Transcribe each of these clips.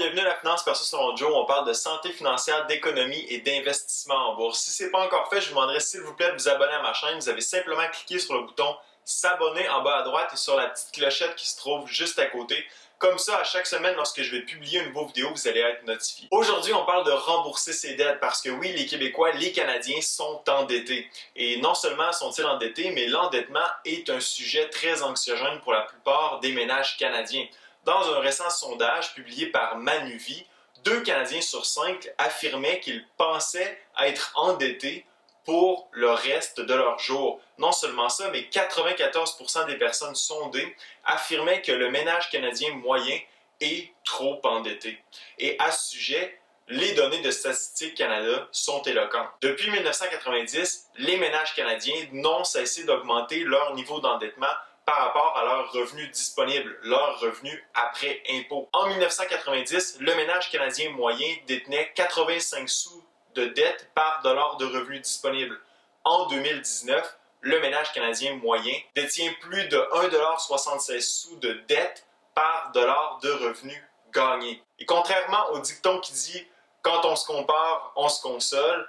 bienvenue à la Finance Perso selon Joe. On parle de santé financière, d'économie et d'investissement en bourse. Si ce n'est pas encore fait, je vous demanderai s'il vous plaît de vous abonner à ma chaîne. Vous avez simplement cliqué sur le bouton s'abonner en bas à droite et sur la petite clochette qui se trouve juste à côté. Comme ça, à chaque semaine, lorsque je vais publier une nouvelle vidéo, vous allez être notifié. Aujourd'hui, on parle de rembourser ses dettes parce que oui, les Québécois, les Canadiens sont endettés. Et non seulement sont-ils endettés, mais l'endettement est un sujet très anxiogène pour la plupart des ménages canadiens. Dans un récent sondage publié par Manuvie, 2 Canadiens sur 5 affirmaient qu'ils pensaient être endettés pour le reste de leur jour. Non seulement ça, mais 94% des personnes sondées affirmaient que le ménage canadien moyen est trop endetté. Et à ce sujet, les données de Statistique Canada sont éloquentes. Depuis 1990, les ménages canadiens n'ont cessé d'augmenter leur niveau d'endettement par rapport à leurs revenus disponibles, leurs revenus après impôt. En 1990, le ménage canadien moyen détenait 85 sous de dette par dollar de revenus disponibles. En 2019, le ménage canadien moyen détient plus de 1,76 $ de dette par dollar de revenus gagnés. Et contrairement au dicton qui dit « quand on se compare, on se console »,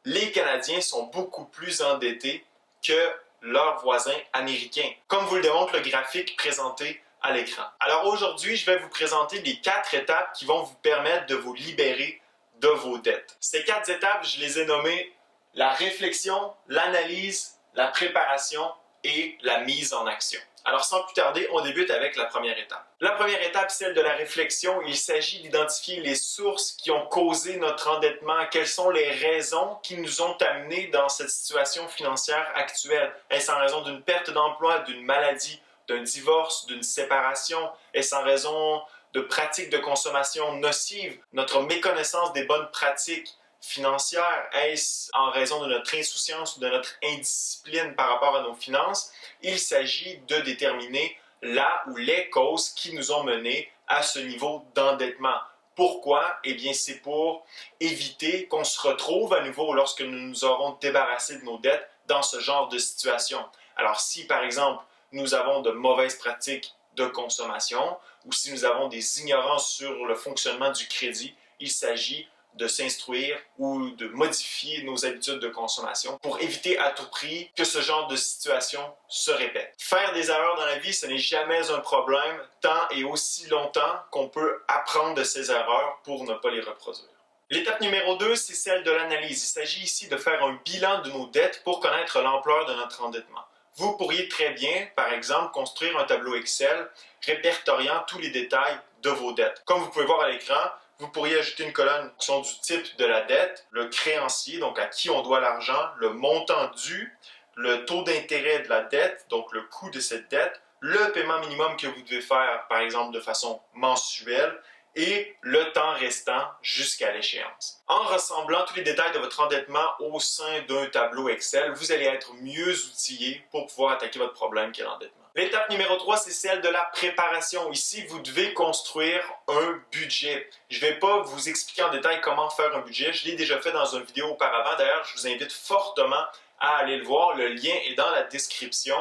les Canadiens sont beaucoup plus endettés que leurs voisins américains, comme vous le démontre le graphique présenté à l'écran. Alors aujourd'hui, je vais vous présenter les 4 étapes qui vont vous permettre de vous libérer de vos dettes. Ces 4 étapes, je les ai nommées la réflexion, l'analyse, la préparation et la mise en action. Alors sans plus tarder, on débute avec la première étape. La première étape, celle de la réflexion, il s'agit d'identifier les sources qui ont causé notre endettement, quelles sont les raisons qui nous ont amenés dans cette situation financière actuelle. Est-ce en raison d'une perte d'emploi, d'une maladie, d'un divorce, d'une séparation? Est-ce en raison de pratiques de consommation nocives, notre méconnaissance des bonnes pratiques financières? Est-ce en raison de notre insouciance ou de notre indiscipline par rapport à nos finances? Il s'agit de déterminer la ou les causes qui nous ont menés à ce niveau d'endettement. Pourquoi? Eh bien, c'est pour éviter qu'on se retrouve à nouveau lorsque nous nous aurons débarrassé de nos dettes dans ce genre de situation. Alors, si par exemple, nous avons de mauvaises pratiques de consommation ou si nous avons des ignorances sur le fonctionnement du crédit, il s'agit de s'instruire ou de modifier nos habitudes de consommation pour éviter à tout prix que ce genre de situation se répète. Faire des erreurs dans la vie, ce n'est jamais un problème tant et aussi longtemps qu'on peut apprendre de ces erreurs pour ne pas les reproduire. L'étape numéro 2, c'est celle de l'analyse. Il s'agit ici de faire un bilan de nos dettes pour connaître l'ampleur de notre endettement. Vous pourriez très bien, par exemple, construire un tableau Excel répertoriant tous les détails de vos dettes. Comme vous pouvez voir à l'écran, vous pourriez ajouter une colonne en fonction du type de la dette, le créancier, donc à qui on doit l'argent, le montant dû, le taux d'intérêt de la dette, donc le coût de cette dette, le paiement minimum que vous devez faire, par exemple, de façon mensuelle, et le temps restant jusqu'à l'échéance. En rassemblant tous les détails de votre endettement au sein d'un tableau Excel, vous allez être mieux outillé pour pouvoir attaquer votre problème qui est l'endettement. L'étape numéro 3, c'est celle de la préparation. Ici, vous devez construire un budget. Je ne vais pas vous expliquer en détail comment faire un budget. Je l'ai déjà fait dans une vidéo auparavant. D'ailleurs, je vous invite fortement à aller le voir. Le lien est dans la description.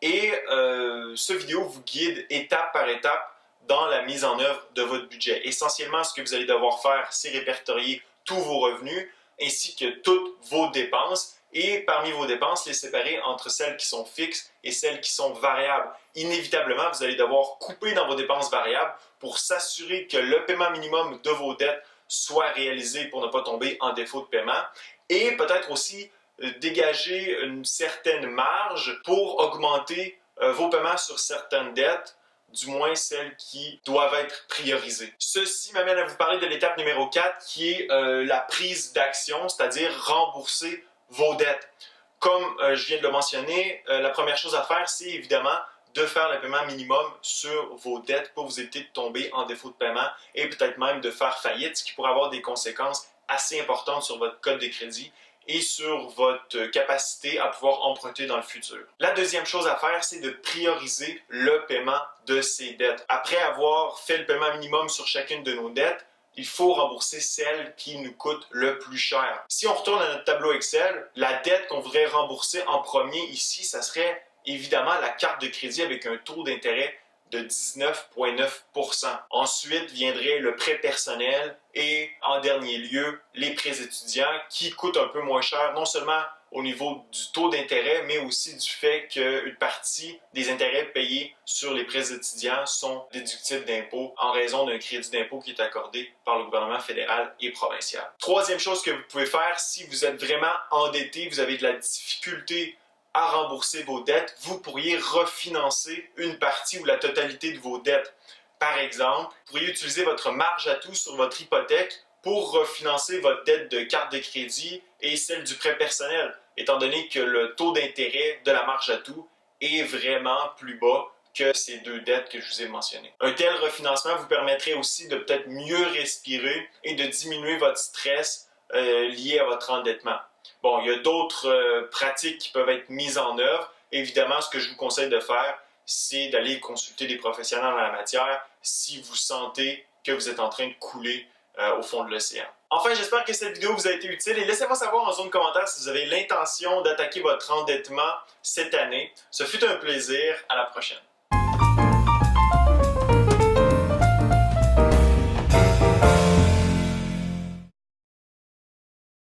Et ce vidéo vous guide étape par étape dans la mise en œuvre de votre budget. Essentiellement, ce que vous allez devoir faire, c'est répertorier tous vos revenus ainsi que toutes vos dépenses et parmi vos dépenses, les séparer entre celles qui sont fixes et celles qui sont variables. Inévitablement, vous allez devoir couper dans vos dépenses variables pour s'assurer que le paiement minimum de vos dettes soit réalisé pour ne pas tomber en défaut de paiement et peut-être aussi dégager une certaine marge pour augmenter vos paiements sur certaines dettes, du moins celles qui doivent être priorisées. Ceci m'amène à vous parler de l'étape numéro 4 qui est la prise d'action, c'est-à-dire rembourser vos dettes. Comme je viens de le mentionner, la première chose à faire, c'est évidemment de faire le paiement minimum sur vos dettes pour vous éviter de tomber en défaut de paiement et peut-être même de faire faillite, ce qui pourrait avoir des conséquences assez importantes sur votre code de crédit et sur votre capacité à pouvoir emprunter dans le futur. La deuxième chose à faire, c'est de prioriser le paiement de ces dettes. Après avoir fait le paiement minimum sur chacune de nos dettes, il faut rembourser celle qui nous coûte le plus cher. Si on retourne à notre tableau Excel, la dette qu'on voudrait rembourser en premier ici, ça serait évidemment la carte de crédit avec un taux d'intérêt de 19,9%. Ensuite viendrait le prêt personnel et en dernier lieu, les prêts étudiants qui coûtent un peu moins cher, non seulement au niveau du taux d'intérêt, mais aussi du fait qu'une partie des intérêts payés sur les prêts étudiants sont déductibles d'impôts en raison d'un crédit d'impôt qui est accordé par le gouvernement fédéral et provincial. Troisième chose que vous pouvez faire, si vous êtes vraiment endetté, vous avez de la difficulté à rembourser vos dettes, vous pourriez refinancer une partie ou la totalité de vos dettes. Par exemple, vous pourriez utiliser votre marge à tout sur votre hypothèque pour refinancer votre dette de carte de crédit et celle du prêt personnel, étant donné que le taux d'intérêt de la marge à tout est vraiment plus bas que ces deux dettes que je vous ai mentionnées. Un tel refinancement vous permettrait aussi de peut-être mieux respirer et de diminuer votre stress lié à votre endettement. Bon, il y a d'autres pratiques qui peuvent être mises en œuvre. Évidemment, ce que je vous conseille de faire, c'est d'aller consulter des professionnels en la matière si vous sentez que vous êtes en train de couler au fond de l'océan. Enfin, j'espère que cette vidéo vous a été utile et laissez-moi savoir en zone de commentaires si vous avez l'intention d'attaquer votre endettement cette année. Ce fut un plaisir. À la prochaine.